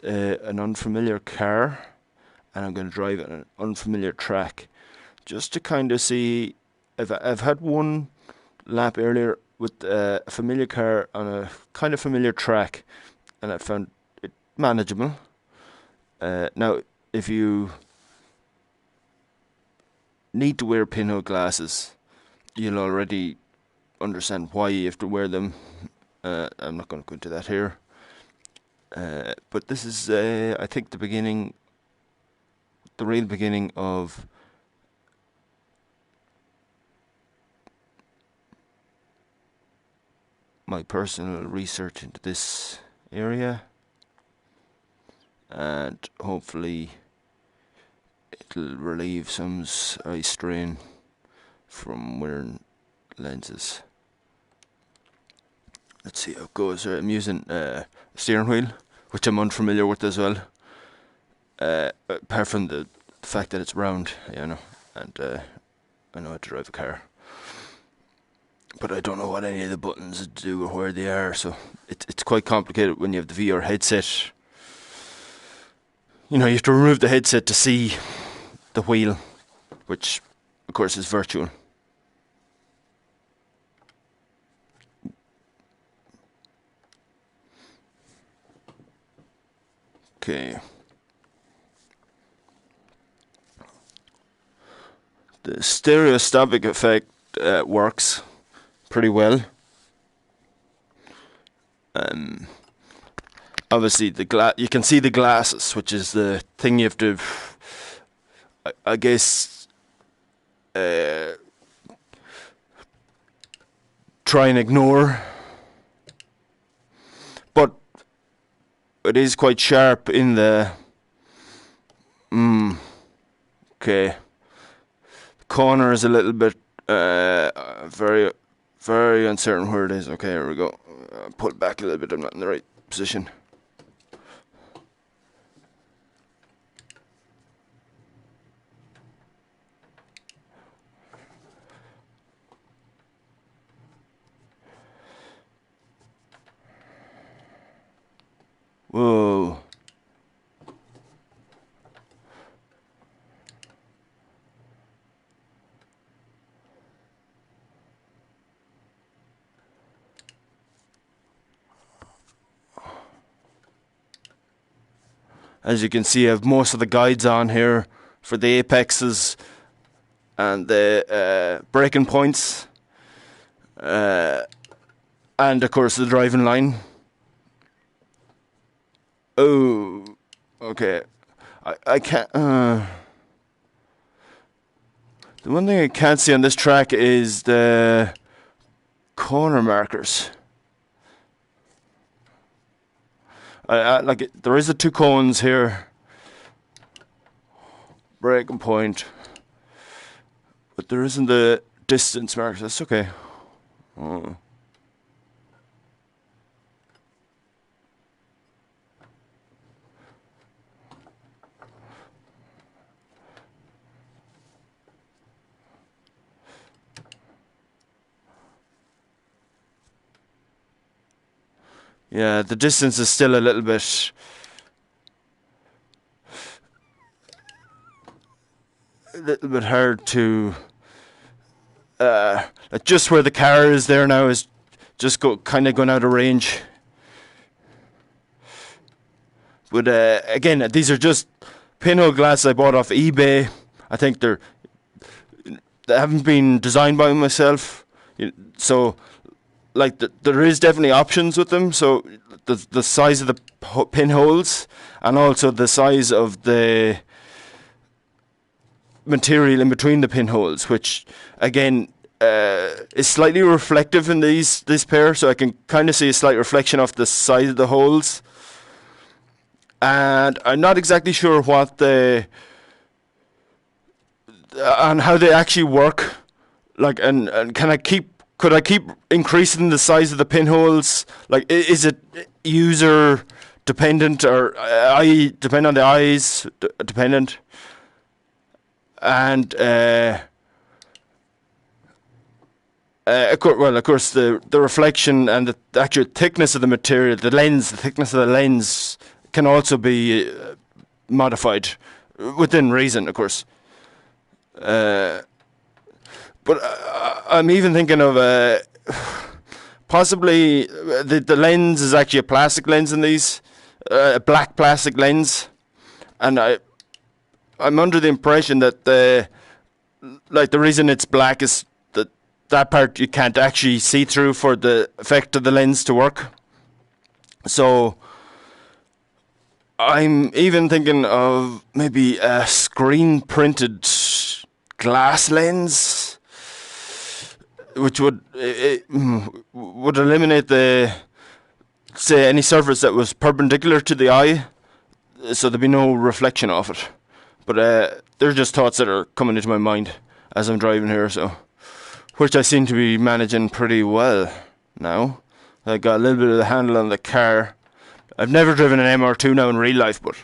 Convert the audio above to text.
an unfamiliar car, and I'm going to drive it on an unfamiliar track, just to kind of see. I've had one lap earlier with a familiar car on a kind of familiar track, and I found it manageable. Now, if you need to wear pinhole glasses, you'll already understand why you have to wear them. I'm not going to go into that here. But this is, I think, the real beginning of my personal research into this area, and hopefully it'll relieve some eye strain from wearing lenses. Let's see how it goes. I'm using a steering wheel, which I'm unfamiliar with as well. Apart from the fact that it's round, and I know how to drive a car. But I don't know what any of the buttons do or where they are, so it's quite complicated when you have the VR headset. You have to remove the headset to see the wheel, which of course is virtual. Okay. The stereoscopic effect works pretty well. Obviously, you can see the glasses, which is the thing you have to, I guess, try and ignore. But it is quite sharp in the. Okay. The corner is a little bit very, very uncertain where it is. Okay, here we go. Pull it back a little bit. I'm not in the right position. Whoa. As you can see, I have most of the guides on here for the apexes and the braking points, and of course the driving line. Oh, okay. I can't. The one thing I can't see on this track is the corner markers. There is the two cones here, braking point, but there isn't the distance markers. That's okay. Oh. Yeah, the distance is still a little bit hard to just where the car is there now is just kind of going out of range. But again, these are just pinhole glasses I bought off eBay. I think they haven't been designed by myself, so. There is definitely options with them. So the size of the pinholes and also the size of the material in between the pinholes, which again is slightly reflective in this pair. So I can kind of see a slight reflection of the size of the holes. And I'm not exactly sure what on how they actually work. And could I keep increasing the size of the pinholes? Is it user dependent or depend on the eyes dependent? And of course, the reflection and the actual thickness of the material, the thickness of the lens can also be modified within reason, of course. But I'm even thinking of possibly the lens is actually a plastic lens in these, a black plastic lens, and I'm under the impression that the reason it's black is that part you can't actually see through for the effect of the lens to work. So I'm even thinking of maybe a screen printed glass lens, which would eliminate any surface that was perpendicular to the eye, so there'd be no reflection off it. But they're just thoughts that are coming into my mind as I'm driving here, so which I seem to be managing pretty well now. I got a little bit of the handle on the car. I've never driven an MR2 now in real life, but